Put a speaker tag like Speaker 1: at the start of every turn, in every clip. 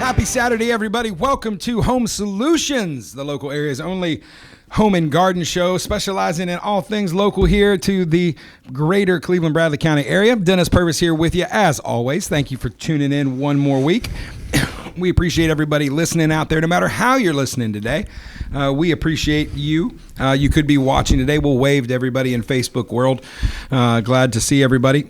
Speaker 1: Happy Saturday, everybody. Welcome to Home Solutions, the local area's only home and garden show, specializing in all things local here to the greater Cleveland, Bradley County area. Dennis Purvis here with you, as always. Thank you for tuning in one more week. We appreciate everybody listening out there, no matter how you're listening today. We appreciate you. You could be watching today. We'll wave to everybody in Facebook world. Glad to see everybody.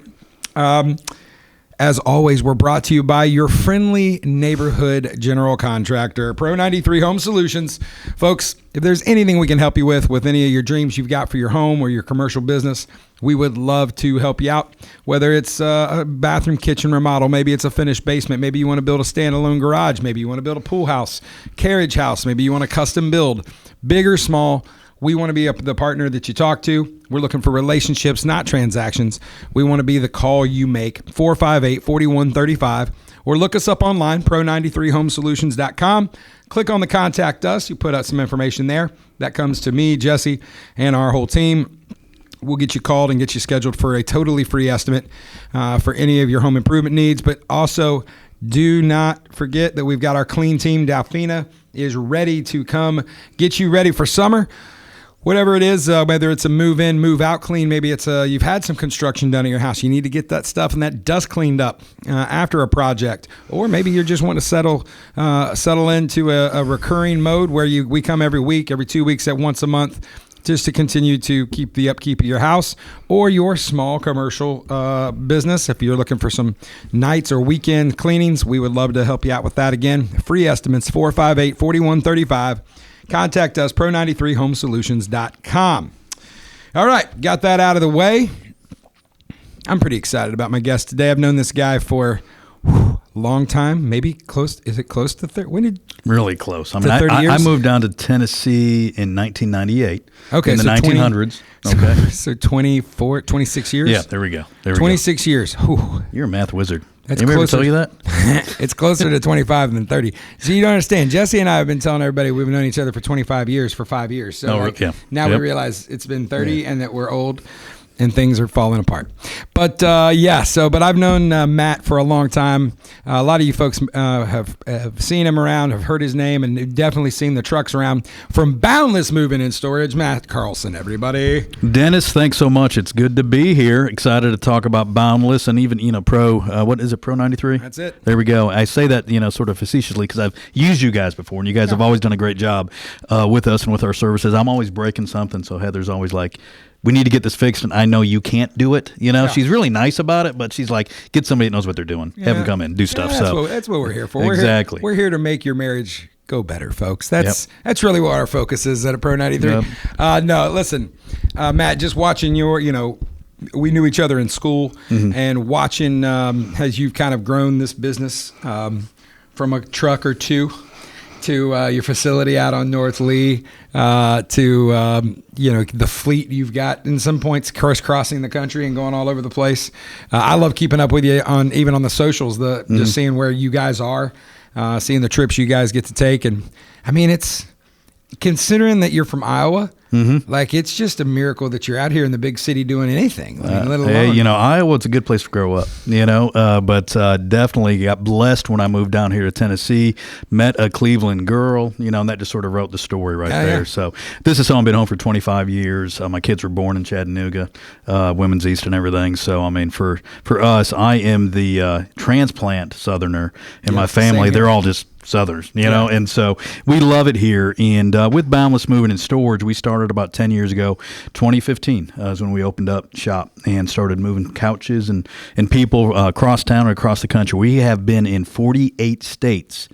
Speaker 1: As always, we're brought to you by your friendly neighborhood general contractor, Pro 93 Home Solutions. Folks, if there's anything we can help you with any of your dreams you've got for your home or your commercial business, we would love to help you out. Whether it's a bathroom, kitchen remodel, maybe it's a finished basement, maybe you want to build a standalone garage, maybe you want to build a pool house, carriage house, maybe you want to custom build, big or small. We want to be the partner that you talk to. We're looking for relationships, not transactions. We want to be the call you make, 458-4135. Or look us up online, pro93homesolutions.com. Click on the Contact Us. You put out some information there. That comes to me, Jesse, and our whole team. We'll get you called and get you scheduled for a totally free estimate for any of your home improvement needs. But also, do not forget that we've got our clean team. Delphina is ready to come get you ready for summer. Whatever it is, whether it's a move-in, move-out clean, maybe it's you've had some construction done at your house. You need to get that stuff and that dust cleaned up after a project. Or maybe you just want to settle into a recurring mode where we come every week, every 2 weeks, at once a month, just to continue to keep the upkeep of your house or your small commercial business. If you're looking for some nights or weekend cleanings, we would love to help you out with that. Again, free estimates, 458-4135. Contact us, pro93homesolutions.com. All right, got that out of the way. I'm pretty excited about my guest today. I've known this guy for a long time, maybe close. Is it close to 30?
Speaker 2: Really close. I mean, I moved down to Tennessee in 1998.
Speaker 1: Okay,
Speaker 2: in the 1900s. Okay.
Speaker 1: So 26 years?
Speaker 2: Yeah, there we go.
Speaker 1: 26 years. Whew.
Speaker 2: You're a math wizard.
Speaker 1: Anybody
Speaker 2: ever tell you that?
Speaker 1: It's closer to 25 than 30. So you don't understand. Jesse and I have been telling everybody we've known each other for 25 years for 5 years. So now we realize it's been 30 and that we're old and things are falling apart. But but I've known Matt for a long time. A lot of you folks have seen him around, have heard his name, and you've definitely seen the trucks around. From Boundless Moving Storage, Matt Carlson, everybody.
Speaker 2: Dennis, thanks so much. It's good to be here. Excited to talk about Boundless and even, Pro, what is it, Pro 93?
Speaker 1: That's it.
Speaker 2: There we go. I say that, sort of facetiously because I've used you guys before, and you guys have always done a great job with us and with our services. I'm always breaking something, so Heather's always like, we need to get this fixed, and I know you can't do it. She's really nice about it, but she's like, get somebody that knows what they're doing. Have them come in, do stuff.
Speaker 1: That's what we're here for.
Speaker 2: Exactly.
Speaker 1: We're here to make your marriage go better, folks. That's really what our focus is at a Pro 93. Yep. No, listen, Matt, just watching we knew each other in school, and watching as you've kind of grown this business from a truck or two to your facility out on North Lee, to the fleet you've got in some points crisscrossing the country and going all over the place. I love keeping up with you on the socials, just seeing where you guys are, seeing the trips you guys get to take, and I mean, it's considering that you're from Iowa. Like, it's just a miracle that you're out here in the big city doing anything. Let alone.
Speaker 2: Hey, Iowa's a good place to grow up, but definitely got blessed when I moved down here to Tennessee, met a Cleveland girl, and that just sort of wrote the story there. Yeah. So this is home. I've been home for 25 years. My kids were born in Chattanooga, Women's East and everything. So, I mean, for us, I am the transplant Southerner in my family. They're all just Southerners, and so we love it here. And with Boundless Moving and Storage, we started about 10 years ago. 2015 is when we opened up shop and started moving couches and people across town and across the country. We have been in 48 states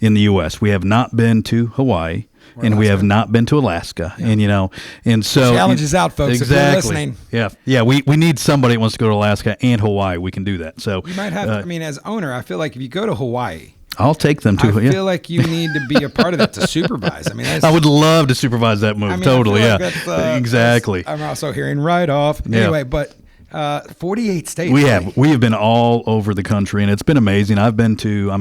Speaker 2: in the U.S. We have not been to Hawaii. And we have not been to Alaska, and so
Speaker 1: the challenge is out, folks.
Speaker 2: Exactly.
Speaker 1: If you're listening,
Speaker 2: we need somebody that wants to go to Alaska and Hawaii. We can do that. So
Speaker 1: you might have. As owner, I feel like if you go to Hawaii,
Speaker 2: I'll take them to.
Speaker 1: I feel like you need to be a part of that to supervise.
Speaker 2: I would love to supervise that move. Totally, exactly.
Speaker 1: I'm also hearing right off. Anyway, but 48 states.
Speaker 2: We have been all over the country, and it's been amazing. I've been to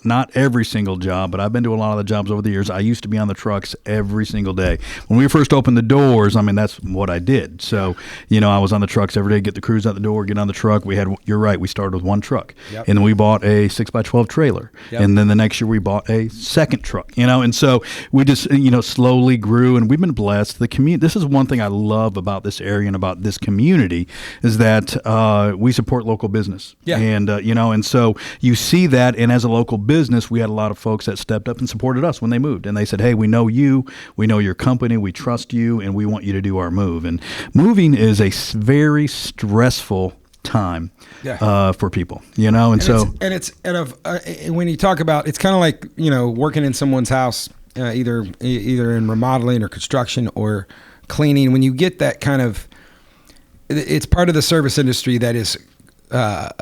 Speaker 2: not every single job, but I've been to a lot of the jobs over the years. I used to be on the trucks every single day. When we first opened the doors, that's what I did. So, I was on the trucks every day, get the crews out the door, get on the truck. You're right, we started with one truck.
Speaker 1: Yep.
Speaker 2: And then we bought a 6x12 trailer. Yep. And then the next year we bought a second truck, and so we just, slowly grew, and we've been blessed. The community, this is one thing I love about this area and about this community, is that we support local business.
Speaker 1: Yeah.
Speaker 2: And, and so you see that, and as a local business, we had a lot of folks that stepped up and supported us when they moved. And they said, hey, we know you, we know your company, we trust you, and we want you to do our move. And moving is a very stressful time for people, and so
Speaker 1: when you talk about, it's kind of like working in someone's house, either in remodeling or construction or cleaning. When you get that kind of, it's part of the service industry that is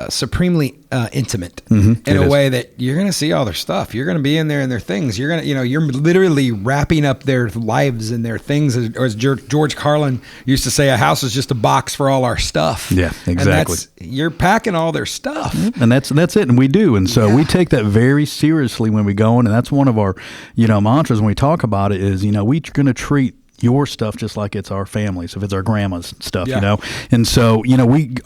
Speaker 1: supremely intimate in a way that you're going to see all their stuff. You're going to be in there and their things. You're going to, you're literally wrapping up their lives and their things. Or as George Carlin used to say, a house is just a box for all our stuff.
Speaker 2: Yeah, exactly.
Speaker 1: And you're packing all their stuff.
Speaker 2: And that's it. And we do. And so we take that very seriously when we go in. And that's one of our, mantras when we talk about it is, we're going to treat your stuff just like it's our families, if it's our grandma's stuff, And so,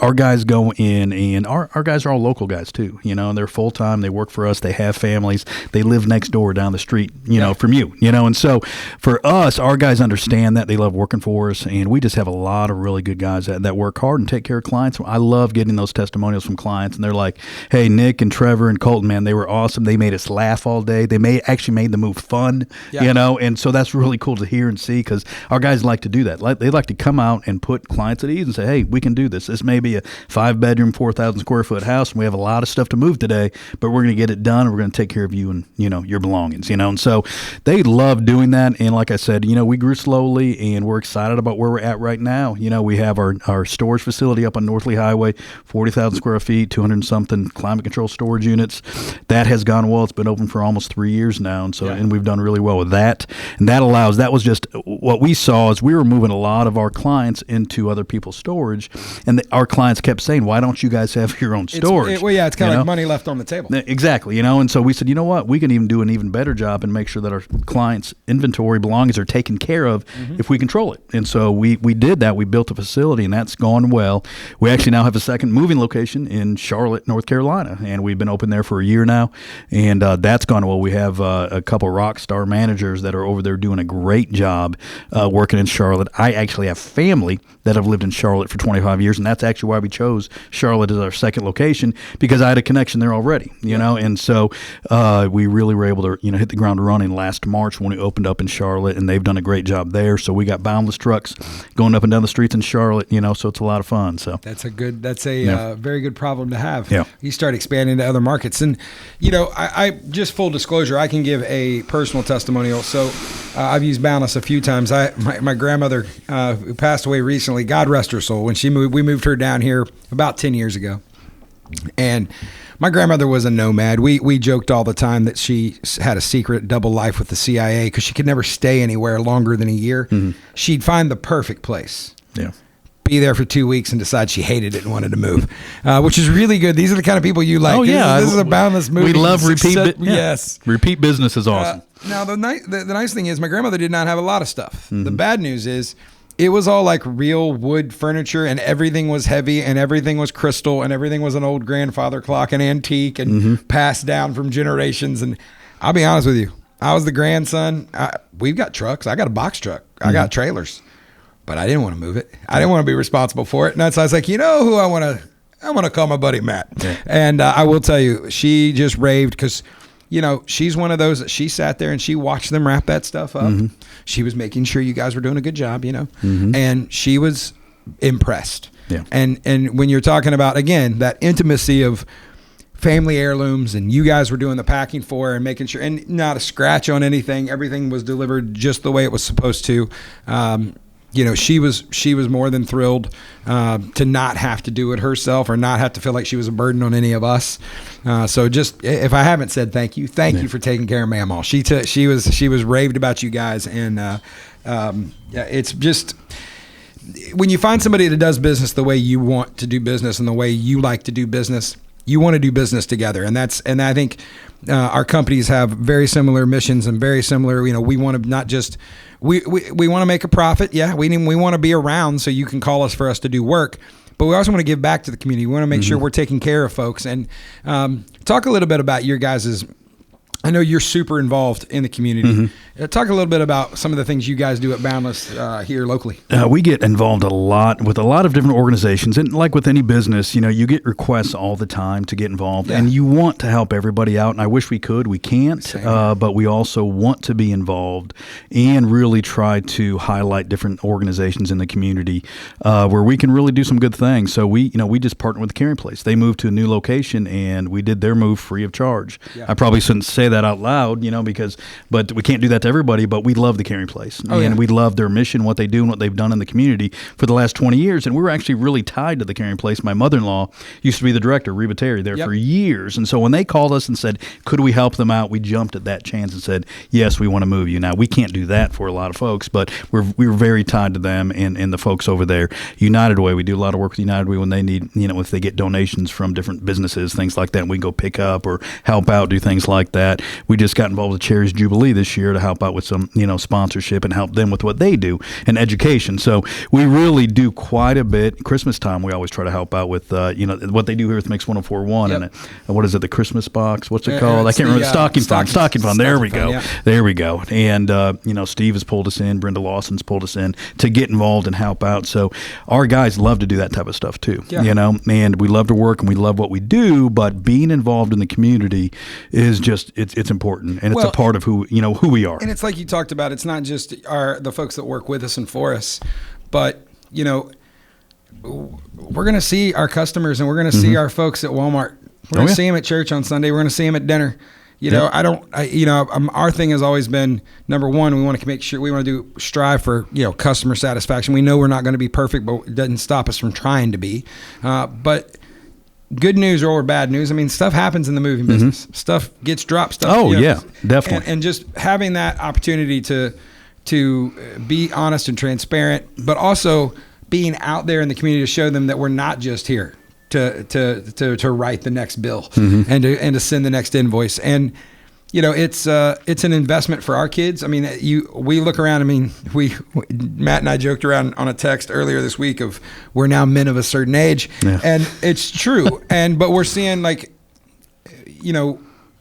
Speaker 2: our guys go in, and our guys are all local guys too, and they're full time, they work for us, they have families, they live next door down the street, from you, and so for us, our guys understand that, they love working for us, and we just have a lot of really good guys that work hard and take care of clients. I love getting those testimonials from clients, and they're like, hey, Nick and Trevor and Colton, man, they were awesome. They made us laugh all day. They actually made the move fun, and so that's really cool to hear and see, because our guys like to do that. They like to come out and put clients at ease and say, hey, we can do this. This may be a 5-bedroom, 4,000 square foot house, and we have a lot of stuff to move today, but we're going to get it done. We're going to take care of you and, your belongings, and so they love doing that. And like I said, we grew slowly, and we're excited about where we're at right now. We have our storage facility up on North Lee Highway, 40,000 square feet, 200 and something climate control storage units. That has gone well. It's been open for almost 3 years now. And so, and we've done really well with that. And that was just what we saw is we were moving a lot of our clients into other people's storage, and our clients kept saying, why don't you guys have your own storage?
Speaker 1: It's kind of like money left on the table.
Speaker 2: Exactly, and so we said, you know what, we can even do an even better job and make sure that our clients' inventory belongings are taken care of if we control it. And so we did that. We built a facility, and that's gone well. We actually now have a second moving location in Charlotte, North Carolina, and we've been open there for a year now, and that's gone well. We have a couple rock star managers that are over there doing a great job working in Charlotte. I actually have family that have lived in Charlotte for 25 years, and that's actually why we chose Charlotte as our second location, because I had a connection there already, and so we really were able to, hit the ground running last March when we opened up in Charlotte, and they've done a great job there. So we got Boundless trucks going up and down the streets in Charlotte, so it's a lot of fun. So that's a
Speaker 1: very good problem to have.
Speaker 2: Yeah.
Speaker 1: You start expanding to other markets, and I just full disclosure, I can give a personal testimonial. So I've used Boundless a few times. My grandmother, who passed away recently, God rest her soul, when we moved her down here about 10 years ago. And my grandmother was a nomad. We joked all the time that she had a secret double life with the CIA because she could never stay anywhere longer than a year. Mm-hmm. She'd find the perfect place.
Speaker 2: Yeah.
Speaker 1: Be there for 2 weeks and decide she hated it and wanted to move, which is really good. These are the kind of people you like.
Speaker 2: Oh, yeah.
Speaker 1: This is a Boundless movie.
Speaker 2: We love repeat.
Speaker 1: Yes.
Speaker 2: Repeat business is awesome.
Speaker 1: Now, the nice thing is my grandmother did not have a lot of stuff. Mm-hmm. The bad news is it was all like real wood furniture, and everything was heavy, and everything was crystal, and everything was an old grandfather clock, an antique, and passed down from generations. And I'll be honest with you, I was the grandson. We've got trucks. I got a box truck. I got trailers. But I didn't want to move it. I didn't want to be responsible for it. And so I was like, who I want to call my buddy Matt. Yeah. And I will tell you, she just raved because, she's one of those that she sat there and she watched them wrap that stuff up. Mm-hmm. She was making sure you guys were doing a good job, and she was impressed.
Speaker 2: Yeah.
Speaker 1: And when you're talking about, again, that intimacy of family heirlooms, and you guys were doing the packing for her and making sure, and not a scratch on anything. Everything was delivered just the way it was supposed to. She was more than thrilled to not have to do it herself or not have to feel like she was a burden on any of us. So just, if I haven't said thank you for taking care of Mamaw. She was raved about you guys, and it's just when you find somebody that does business the way you want to do business and the way you like to do business, you want to do business together. And I think our companies have very similar missions and very similar, we want to not just, we want to make a profit. Yeah. We want to be around so you can call us for us to do work, but we also want to give back to the community. We want to make sure we're taking care of folks. And talk a little bit about your guys', I know you're super involved in the community. Talk a little bit about some of the things you guys do at Boundless here locally.
Speaker 2: We get involved a lot with a lot of different organizations. And like with any business, you get requests all the time to get involved. Yeah. And you want to help everybody out. And I wish we could. We can't. But we also want to be involved and really try to highlight different organizations in the community where we can really do some good things. So we just partnered with the Caring Place. They moved to a new location, and we did their move free of charge. Yeah. I probably shouldn't say that out loud, but we can't do that to everybody, but we love the Caring Place. We love their mission, what they do and what they've done in the community for the last 20 years. And we were actually really tied to the Caring Place. My mother-in-law used to be the director, Reba Terry, there for years. And so when they called us and said, could we help them out? We jumped at that chance and said, yes, we want to move you. Now, we can't do that for a lot of folks, but we were very tied to them and the folks over there. United Way, we do a lot of work with United Way when they need, if they get donations from different businesses, things like that, we can go pick up or help out, do things like that. We just got involved with Cherry's Jubilee this year to help out with some, sponsorship and help them with what they do and education. So we really do quite a bit. Christmas time, we always try to help out with, what they do here with Mix 104.1. Yep. And what is it, the Christmas box? What's it called? I can't remember. Stocking Fund. There we go. Yeah. There we go. And, Steve has pulled us in. Brenda Lawson's pulled us in to get involved and help out. So our guys love to do that type of stuff too, and we love to work and we love what we do, but being involved in the community is just, it's important. And it's a part of who we are.
Speaker 1: And it's like you talked about, it's not just the folks that work with us and for us, but, we're going to see our customers and we're going to see our folks at Walmart. We're going to see them at church on Sunday. We're going to see them at dinner. Our thing has always been, number one, we want to make sure we want to strive for, customer satisfaction. We know we're not going to be perfect, but it doesn't stop us from trying to be. But good news or bad news, stuff happens in the moving business. Stuff gets dropped.
Speaker 2: Definitely.
Speaker 1: And just having that opportunity to be honest and transparent, but also being out there in the community to show them that we're not just here to write the next bill and to send the next invoice. And it's an investment for our kids. We look around. Matt and I joked around on a text earlier this week of we're now men of a certain age, and it's true. But we're seeing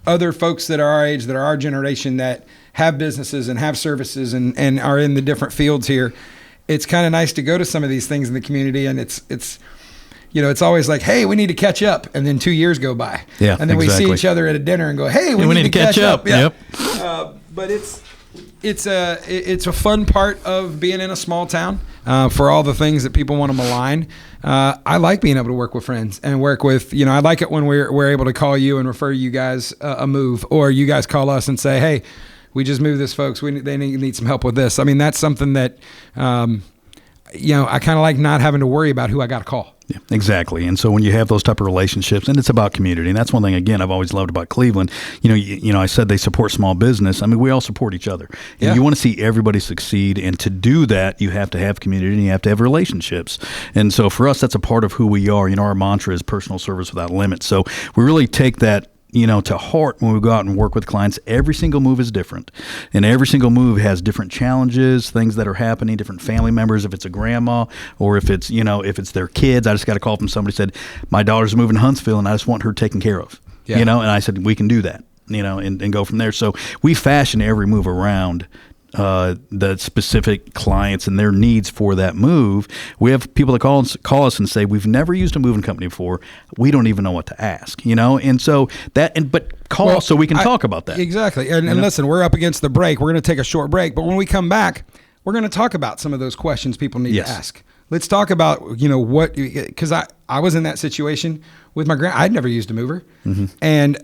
Speaker 1: other folks that are our age, that are our generation, that have businesses and have services and are in the different fields here. It's kind of nice to go to some of these things in the community, and it's always like, hey, we need to catch up. And then 2 years go by. Yeah, and then we see each other at a dinner and go, hey, we need to catch up. Yeah. Yep. But it's a fun part of being in a small town for all the things that people want to malign. I like being able to work with friends and work with, I like it when we're able to call you and refer you guys a move, or you guys call us and say, hey, we just moved this, folks. They need some help with this. That's something that, I kind of like not having to worry about who I got to call.
Speaker 2: Yeah, exactly. And so when you have those type of relationships, and it's about community, and that's one thing, again, I've always loved about Cleveland. I said they support small business. We all support each other. And you want to see everybody succeed. And to do that, you have to have community and you have to have relationships. And so for us, that's a part of who we are. Our mantra is personal service without limits. So we really take that to heart when we go out and work with clients. Every single move is different, and every single move has different challenges, things that are happening, different family members, if it's a grandma or if it's, if it's their kids. I just got a call from somebody who said, my daughter's moving to Huntsville and I just want her taken care of, and I said, we can do that, and go from there. So we fashion every move around the specific clients and their needs for that move. We have people that call us and say, we've never used a moving company before. We don't even know what to ask, and so but call so we can talk about that.
Speaker 1: Exactly. And listen, we're up against the break. We're going to take a short break, but when we come back, we're going to talk about some of those questions people need to ask. Let's talk about, what, because I was in that situation with my I'd never used a mover, and,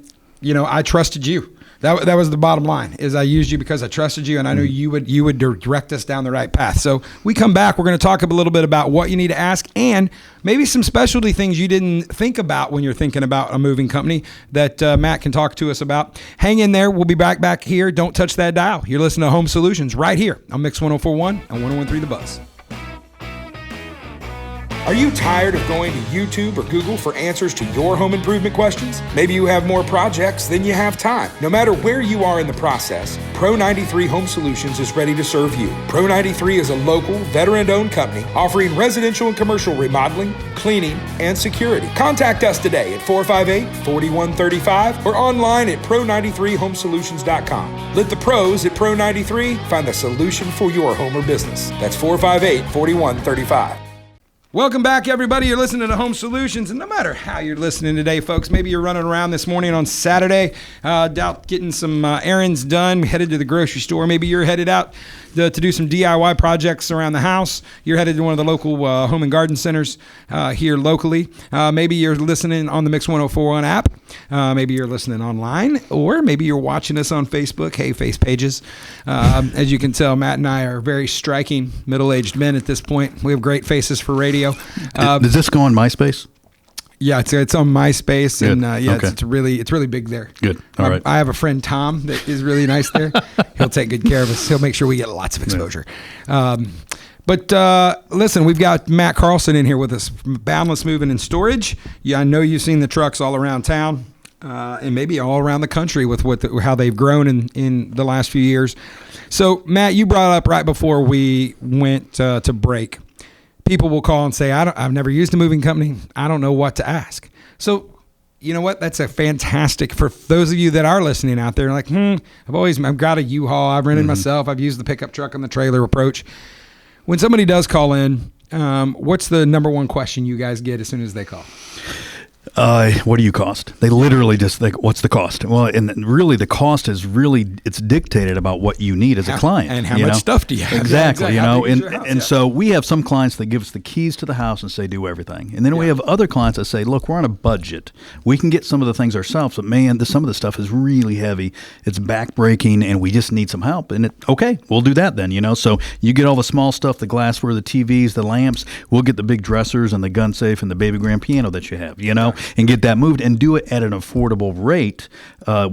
Speaker 1: I trusted you. That was the bottom line, is I used you because I trusted you and I knew you would direct us down the right path. So we come back, we're going to talk a little bit about what you need to ask and maybe some specialty things you didn't think about when you're thinking about a moving company that Matt can talk to us about. Hang in there. We'll be back here. Don't touch that dial. You're listening to Home Solutions right here on Mix 104.1 and 101.3 The Buzz. Are you tired of going to YouTube or Google for answers to your home improvement questions? Maybe you have more projects than you have time. No matter where you are in the process, Pro 93 Home Solutions is ready to serve you. Pro 93 is a local, veteran-owned company offering residential and commercial remodeling, cleaning, and security. Contact us today at 458-4135 or online at pro93homesolutions.com. Let the pros at Pro 93 find the solution for your home or business. That's 458-4135. Welcome back, everybody. You're listening to Home Solutions, and no matter how you're listening today, folks, maybe you're running around this morning on Saturday, out getting some errands done, headed to the grocery store. Maybe you're headed out to do some DIY projects around the house. You're headed to one of the local home and garden centers here locally. Maybe you're listening on the Mix 1041 app. Maybe you're listening online, or maybe you're watching us on Facebook. Hey, face pages. As you can tell, Matt and I are very striking middle-aged men at this point. We have great faces for radio.
Speaker 2: Does this go on MySpace?
Speaker 1: Yeah, it's on MySpace,
Speaker 2: Good.
Speaker 1: and
Speaker 2: Okay.
Speaker 1: it's really big there.
Speaker 2: Good. All right.
Speaker 1: I have a friend Tom that is really nice there. He'll take good care of us. He'll make sure we get lots of exposure. But listen, we've got Matt Carlson in here with us from Boundless Moving and Storage. Yeah, I know you've seen the trucks all around town, and maybe all around the country with how they've grown in the last few years. So, Matt, you brought up right before we went to break. People will call and say, I've never used a moving company. I don't know what to ask. So, you know what? That's a fantastic, for those of you that are listening out there, like, I've got a U-Haul. I've rented myself. I've used the pickup truck and the trailer approach. When somebody does call in, what's the number one question you guys get as soon as they call?
Speaker 2: What do you cost? They literally just think, what's the cost? Well, and really the cost is it's dictated about what you need as a client.
Speaker 1: And how much stuff do you have?
Speaker 2: Exactly.
Speaker 1: How big is
Speaker 2: And
Speaker 1: your house?
Speaker 2: so we have some clients that give us the keys to the house and say, do everything. And then we have other clients that say, look, we're on a budget. We can get some of the things ourselves, but man, some of the stuff is really heavy. It's backbreaking and we just need some help. And okay, we'll do that then, So you get all the small stuff, the glassware, the TVs, the lamps. We'll get the big dressers and the gun safe and the baby grand piano that you have, and get that moved and do it at an affordable rate,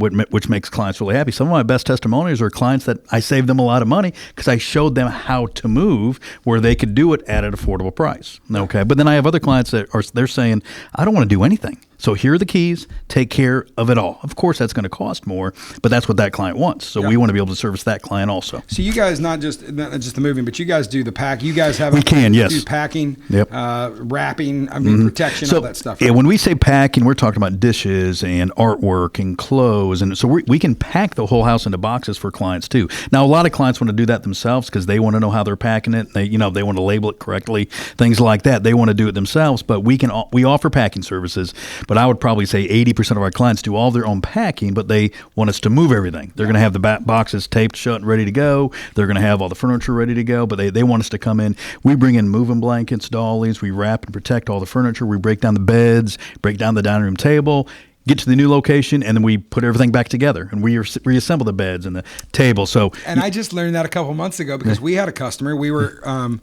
Speaker 2: which makes clients really happy. Some of my best testimonials are clients that I saved them a lot of money because I showed them how to move where they could do it at an affordable price. Okay, but then I have other clients they're saying, I don't want to do anything. So here are the keys. Take care of it all. Of course, that's going to cost more, but that's what that client wants. So we want to be able to service that client also.
Speaker 1: So you guys not just the moving, but you guys do the pack. You guys have
Speaker 2: do
Speaker 1: packing, wrapping, protection,
Speaker 2: so,
Speaker 1: all that stuff.
Speaker 2: Right? Yeah, when we say packing, we're talking about dishes and artwork and clothes, and so we can pack the whole house into boxes for clients too. Now, a lot of clients want to do that themselves because they want to know how they're packing it. They want to label it correctly, things like that. They want to do it themselves, but we offer packing services. But I would probably say 80% of our clients do all their own packing, but they want us to move everything. They're going to have the boxes taped shut and ready to go. They're going to have all the furniture ready to go, but they want us to come in. We bring in moving blankets, dollies. We wrap and protect all the furniture. We break down the beds, break down the dining room table, get to the new location, and then we put everything back together and we reassemble the beds and the table. And
Speaker 1: I just learned that a couple months ago because we had a customer. We were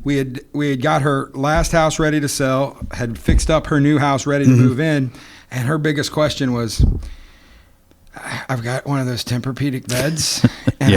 Speaker 1: we had got her last house ready to sell, had fixed up her new house ready to move in, and her biggest question was, I've got one of those Tempur-Pedic beds, and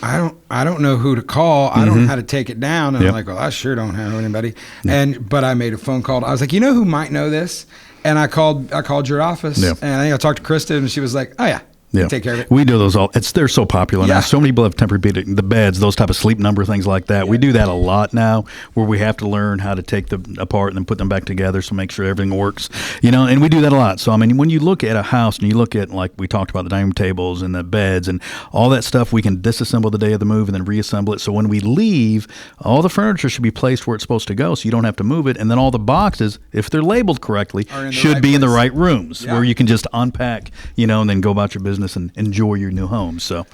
Speaker 1: I don't know who to call. I don't know how to take it down. And I'm like, well, I sure don't have anybody. But I made a phone call. I was like, who might know this? And I called your office, and I talked to Krista, and she was like, oh yeah.
Speaker 2: Yeah.
Speaker 1: Take care of it.
Speaker 2: We do those all. They're so popular now. So many people have Tempur-Pedic, the beds, those type of sleep number things like that. Yeah. We do that a lot now, where we have to learn how to take them apart and then put them back together, so make sure everything works. And we do that a lot. So when you look at a house and you look at, like we talked about, the dining room tables and the beds and all that stuff, we can disassemble the day of the move and then reassemble it. So when we leave, all the furniture should be placed where it's supposed to go, so you don't have to move it. And then all the boxes, if they're labeled correctly, should be in the right rooms where you can just unpack, and then go about your business and enjoy your new home. So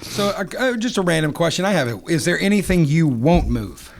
Speaker 1: just a random question I have: is there anything you won't move?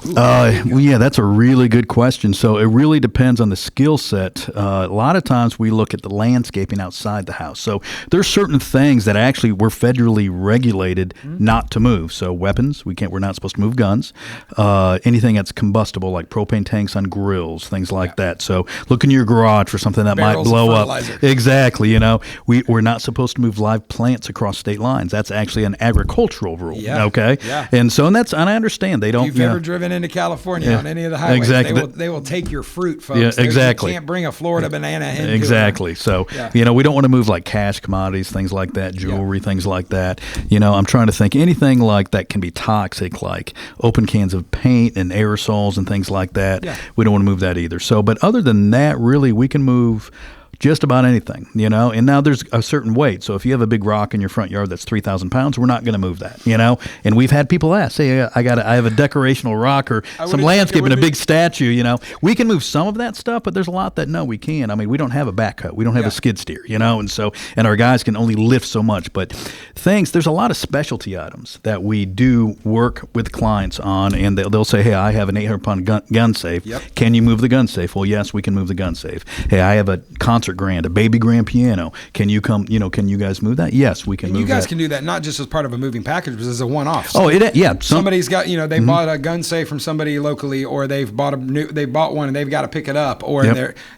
Speaker 2: That's a really good question. So it really depends on the skill set. A lot of times we look at the landscaping outside the house. So there's certain things that actually we're federally regulated not to move. So weapons, we're not supposed to move guns. Anything that's combustible, like propane tanks on grills, things like that. So look in your garage for something that
Speaker 1: Barrels
Speaker 2: might blow
Speaker 1: of
Speaker 2: up.
Speaker 1: fertilizer.
Speaker 2: Exactly. We're not supposed to move live plants across state lines. That's actually an agricultural rule.
Speaker 1: Yeah.
Speaker 2: Okay.
Speaker 1: Yeah.
Speaker 2: And I understand they don't.
Speaker 1: You've ever driven into California on any of the highways.
Speaker 2: Exactly.
Speaker 1: They will take your fruit, folks.
Speaker 2: Yeah, exactly.
Speaker 1: You can't bring a Florida banana into
Speaker 2: Exactly. So, we don't want to move like cash commodities, things like that, jewelry, things like that. I'm trying to think anything like that can be toxic, like open cans of paint and aerosols and things like that.
Speaker 1: Yeah.
Speaker 2: We don't want to move that either. So, but other than that, really, we can move just about anything, and now there's a certain weight. So if you have a big rock in your front yard that's 3,000 pounds, we're not going to move that, and we've had people ask, hey, I have a decorational rock or some landscaping, a big statue, we can move some of that stuff, but there's a lot that no, we can. I mean, we don't have a backhoe. We don't have a skid steer, and our guys can only lift so much, but there's a lot of specialty items that we do work with clients on, and they'll say, hey, I have an 800-pound gun safe.
Speaker 1: Yep.
Speaker 2: Can you move the gun safe? Well, yes, we can move the gun safe. Hey, I have a concert grand, a baby grand piano. Can you come? Can you guys move that? Yes, we can.
Speaker 1: And
Speaker 2: move
Speaker 1: you guys
Speaker 2: that.
Speaker 1: can do that not just as part of a moving package, but as a one-off.
Speaker 2: So
Speaker 1: somebody's got they bought a gun safe from somebody locally, or they've bought one and they've got to pick it up, or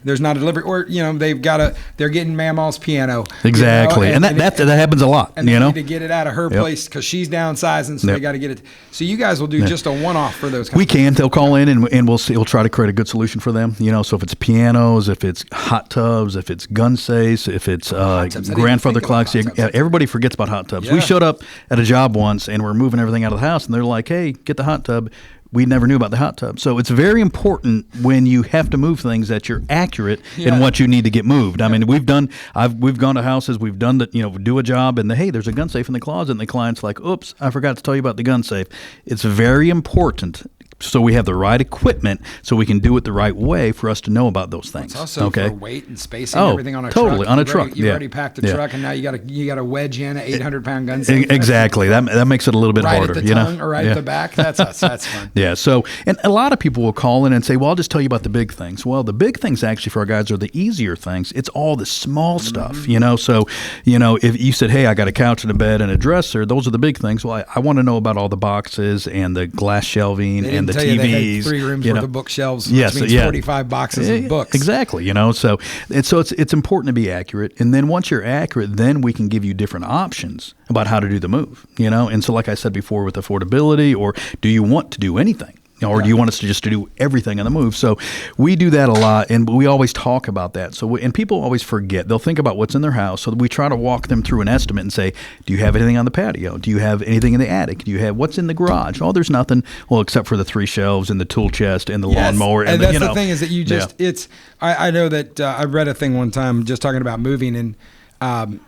Speaker 1: there's not a delivery, or they're getting Mamaw's piano.
Speaker 2: Exactly, and that happens a lot.
Speaker 1: And they need to get it out of her place because she's downsizing, so they got to get it. So you guys will do just a one-off for those.
Speaker 2: We can. They'll call in and we'll see. We'll try to create a good solution for them. So if it's pianos, if it's hot tubs, if it's gun safes, if it's grandfather clocks. Everybody forgets about hot tubs. We showed up at a job once and we're moving everything out of the house, and they're like, hey, get the hot tub. We never knew about the hot tub. So it's very important when you have to move things that you're accurate in what you need to get moved. I mean, we've gone to houses, we've done that, do a job, and hey, there's a gun safe in the closet, and the client's like, oops, I forgot to tell you about the gun safe. It's very important. So we have the right equipment, so we can do it the right way for us to know about those things.
Speaker 1: It's also for weight and spacing, everything on a truck.
Speaker 2: Totally, on a truck.
Speaker 1: You've already packed the truck, and now you got to wedge in an 800-pound gun safe.
Speaker 2: Exactly. That makes it a little bit harder.
Speaker 1: Right at the tongue or right at the back. That's fun.
Speaker 2: Yeah. So, and a lot of people will call in and say, well, I'll just tell you about the big things. Well, the big things actually for our guys are the easier things. It's all the small stuff, So, if you said, hey, I got a couch and a bed and a dresser, those are the big things. Well, I want to know about all the boxes and the glass shelving and the TVs.
Speaker 1: 3 rooms worth of bookshelves,
Speaker 2: yes,
Speaker 1: which means 45 boxes of books.
Speaker 2: Exactly, So it's important to be accurate, and then once you're accurate, then we can give you different options about how to do the move, And so, like I said before, with affordability, or do you want to do anything? Or do you want us to just to do everything on the move? So we do that a lot, and we always talk about that. So and people always forget. They'll think about what's in their house. So we try to walk them through an estimate and say, do you have anything on the patio? Do you have anything in the attic? Do you have what's in the garage? Oh, there's nothing. Well, except for the 3 shelves and the tool chest and the lawnmower.
Speaker 1: And that's the thing is that you just I know that I read a thing one time just talking about moving, and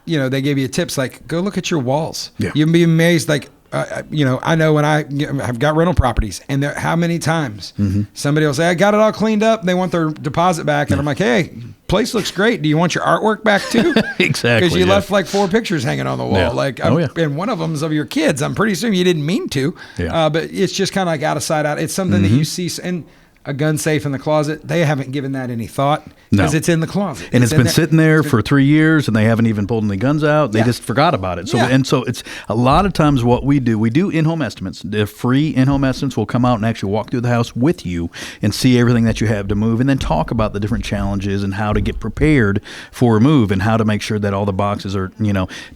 Speaker 1: they gave you tips like, go look at your walls. Yeah. You'd be amazed, like. I know when I've got rental properties, and how many times somebody will say, I got it all cleaned up. They want their deposit back. And I'm like, hey, place looks great. Do you want your artwork back too?
Speaker 2: Exactly.
Speaker 1: Because you left like 4 pictures hanging on the wall. And one of them's of your kids. I'm pretty sure you didn't mean to. Yeah. But it's just kind of like out of sight, out. It's something that you see. And a gun safe in the closet, they haven't given that any thought because it's in the closet.
Speaker 2: And it's been sitting there for 3 years, and they haven't even pulled any guns out. They just forgot about it. So it's a lot of times what we do in-home estimates. The free in-home estimates will come out and actually walk through the house with you and see everything that you have to move, and then talk about the different challenges and how to get prepared for a move, and how to make sure that all the boxes are,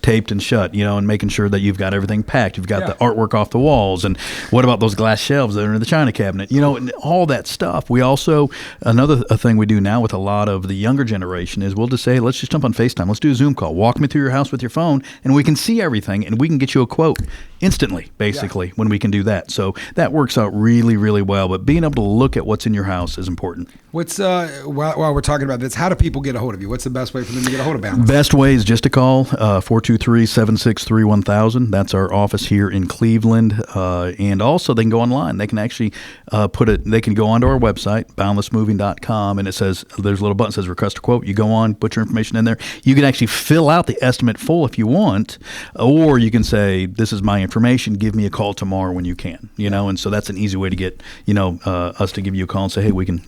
Speaker 2: taped and shut, and making sure that you've got everything packed. You've got the artwork off the walls, and what about those glass shelves that are in the china cabinet, and all that stuff. We also, another thing we do now with a lot of the younger generation is we'll just say, let's just jump on FaceTime. Let's do a Zoom call. Walk me through your house with your phone, and we can see everything, and we can get you a quote instantly, basically, when we can do that. So that works out really, really well. But being able to look at what's in your house is important.
Speaker 1: What's while we're talking about this, how do people get a hold of you? What's the best way for them to get a hold of Boundless?
Speaker 2: Best way is just to call 423-763-1000. That's our office here in Cleveland. And also they can go online. They can actually they can go onto our website, boundlessmoving.com, and it says, there's a little button that says request a quote. You go on, put your information in there. You can actually fill out the estimate full if you want, or you can say, this is my information, give me a call tomorrow when you can, and so that's an easy way to get, us to give you a call and say, hey, we can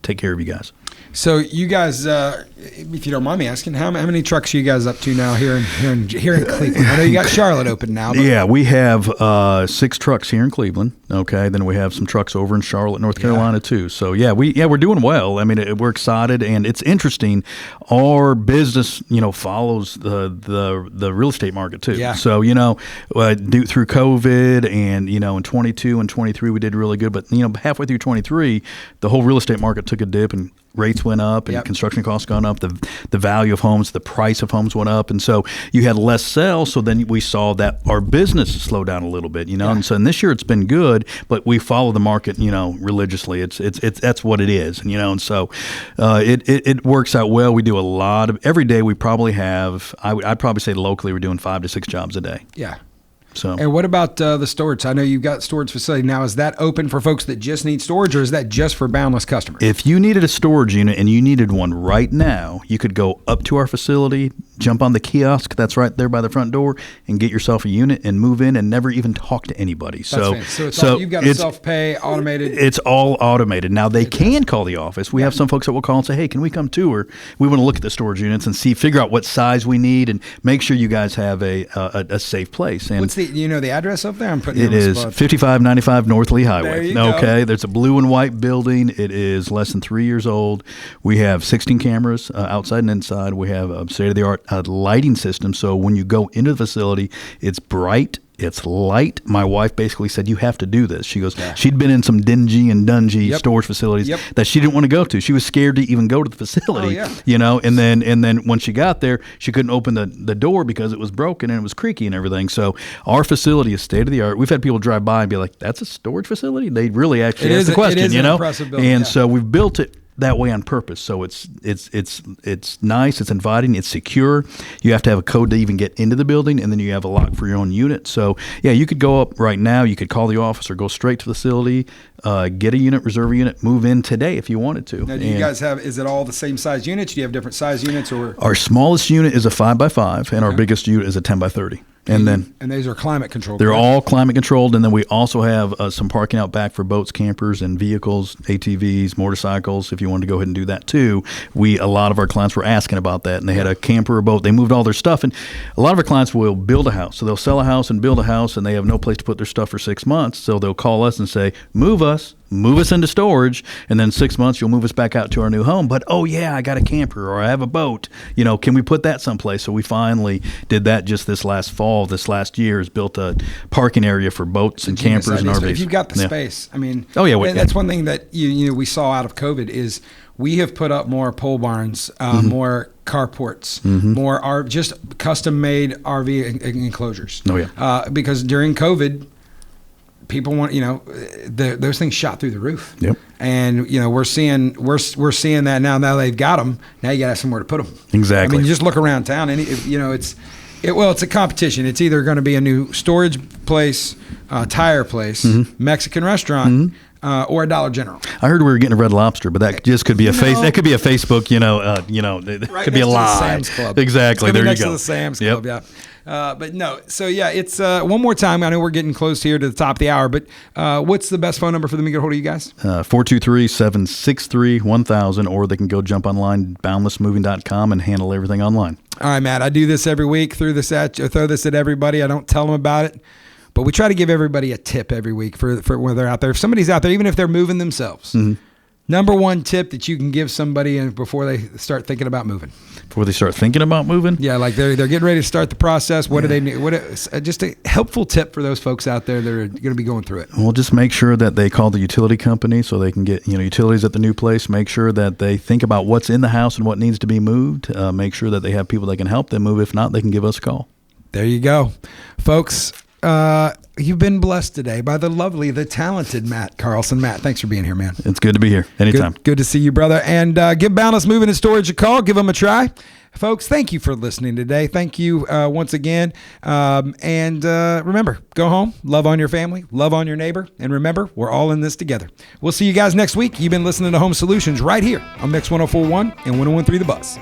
Speaker 2: take care of you guys.
Speaker 1: So you guys, if you don't mind me asking, how many trucks are you guys up to now here in Cleveland? I know you got Charlotte open now. But.
Speaker 2: Yeah, we have 6 trucks here in Cleveland. Okay, then we have some trucks over in Charlotte, North Carolina too. So we're doing well. I mean, we're excited, and it's interesting. Our business, follows the real estate market too.
Speaker 1: Yeah.
Speaker 2: So through COVID, and in 22 and 23 we did really good, but halfway through 23, the whole real estate market took a dip and rates went up and construction costs gone up, the value of homes, the price of homes went up, and so you had less sales. So then we saw that our business slowed down a little bit, and so this year it's been good, but we follow the market, religiously. It's that's what it is, and so it works out well. We do a lot of every day. We probably have I'd probably say locally we're doing 5 to 6 jobs a day.
Speaker 1: Yeah.
Speaker 2: So.
Speaker 1: And what about the storage? I know you've got storage facility now. Is that open for folks that just need storage, or is that just for Boundless customers?
Speaker 2: If you needed a storage unit and you needed one right now, you could go up to our facility, jump on the kiosk that's right there by the front door, and get yourself a unit and move in and never even talk to anybody. So
Speaker 1: you've got a self-pay, automated.
Speaker 2: It's all automated. Now they can call the office. We have some folks that will call and say, "Hey, can we come tour? We want to look at the storage units and figure out what size we need, and make sure you guys have a safe place." And
Speaker 1: what's the address up there? I'm putting
Speaker 2: it is 5595 North Lee Highway.
Speaker 1: There you go.
Speaker 2: Okay, there's a blue and white building. It is less than 3 years old. We have 16 cameras outside and inside. We have a state-of-the-art lighting system. So when you go into the facility, it's bright. It's light. My wife basically said, "You have to do this." She goes, she'd been in some dingy and dungy storage facilities that she didn't want to go to. She was scared to even go to the facility, and then when she got there, she couldn't open the door because it was broken and it was creaky and everything. So our facility is state of the art. We've had people drive by and be like, "That's a storage facility?" They really actually ask the question,
Speaker 1: it is an impressive building,
Speaker 2: and so we've built it that way on purpose. So it's nice, it's inviting, it's secure. You have to have a code to even get into the building, and then you have a lock for your own unit. So you could go up right now, you could call the office or go straight to the facility, get a unit, reserve a unit, move in today if you wanted to.
Speaker 1: Now, do you guys is it all the same size units? Do you have different size units? Or
Speaker 2: our smallest unit is a 5x5 and our biggest unit is a 10x30. And
Speaker 1: these are climate controlled.
Speaker 2: They're all climate controlled, and then we also have some parking out back for boats, campers, and vehicles, ATVs, motorcycles. If you wanted to go ahead and do that too, a lot of our clients were asking about that, and they had a camper or boat. They moved all their stuff, and a lot of our clients will build a house, so they'll sell a house and build a house, and they have no place to put their stuff for 6 months. So they'll call us and say, "Move us into storage, and then 6 months you'll move us back out to our new home. But I got a camper or I have a boat. Can we put that someplace?" So we finally did that just this last fall. This last year has built a parking area for boats and campers and RVs.
Speaker 1: If you've got the space, I mean,
Speaker 2: that's
Speaker 1: one thing that we saw out of COVID is we have put up more pole barns, more carports, more just custom made RV enclosures. Because during COVID, people want, those things shot through the roof.
Speaker 2: Yep.
Speaker 1: And we're seeing that now. Now they've got them. Now you got to have somewhere to put them.
Speaker 2: Exactly.
Speaker 1: I mean, you just look around town, and it's a competition. It's either going to be a new storage place, tire place, Mexican restaurant, or a Dollar General.
Speaker 2: I heard we were getting a Red Lobster, but that just could be that could be a Facebook. It
Speaker 1: right
Speaker 2: could be a lie.
Speaker 1: Sam's Club.
Speaker 2: Exactly. There you go.
Speaker 1: Next to the Sam's Club. Yeah. But no. So it's one more time. I know we're getting close here to the top of the hour, but what's the best phone number for them to get a hold of you guys?
Speaker 2: 423-763-1000, or they can go jump online, boundlessmoving.com, and handle everything online.
Speaker 1: All right, Matt. I do this every week. Throw this at everybody. I don't tell them about it, but we try to give everybody a tip every week for when they're out there. If somebody's out there, even if they're moving themselves, number one tip that you can give somebody before they start thinking about moving.
Speaker 2: Before they start thinking about moving?
Speaker 1: Yeah, like they're getting ready to start the process. What do they need? Just a helpful tip for those folks out there that are going to be going through it.
Speaker 2: Well, just make sure that they call the utility company so they can get utilities at the new place. Make sure that they think about what's in the house and what needs to be moved. Make sure that they have people that can help them move. If not, they can give us a call.
Speaker 1: There you go. Folks, you've been blessed today by the lovely, the talented Matt Carlson. Matt, thanks for being here, man.
Speaker 2: It's good to be here. Anytime.
Speaker 1: Good to see you, brother. And give Boundless Moving and Storage a call. Give them a try. Folks, thank you for listening today. Thank you once again. And remember, go home, love on your family, love on your neighbor. And remember, we're all in this together. We'll see you guys next week. You've been listening to Home Solutions right here on Mix 104.1 and 101.3 The Buzz.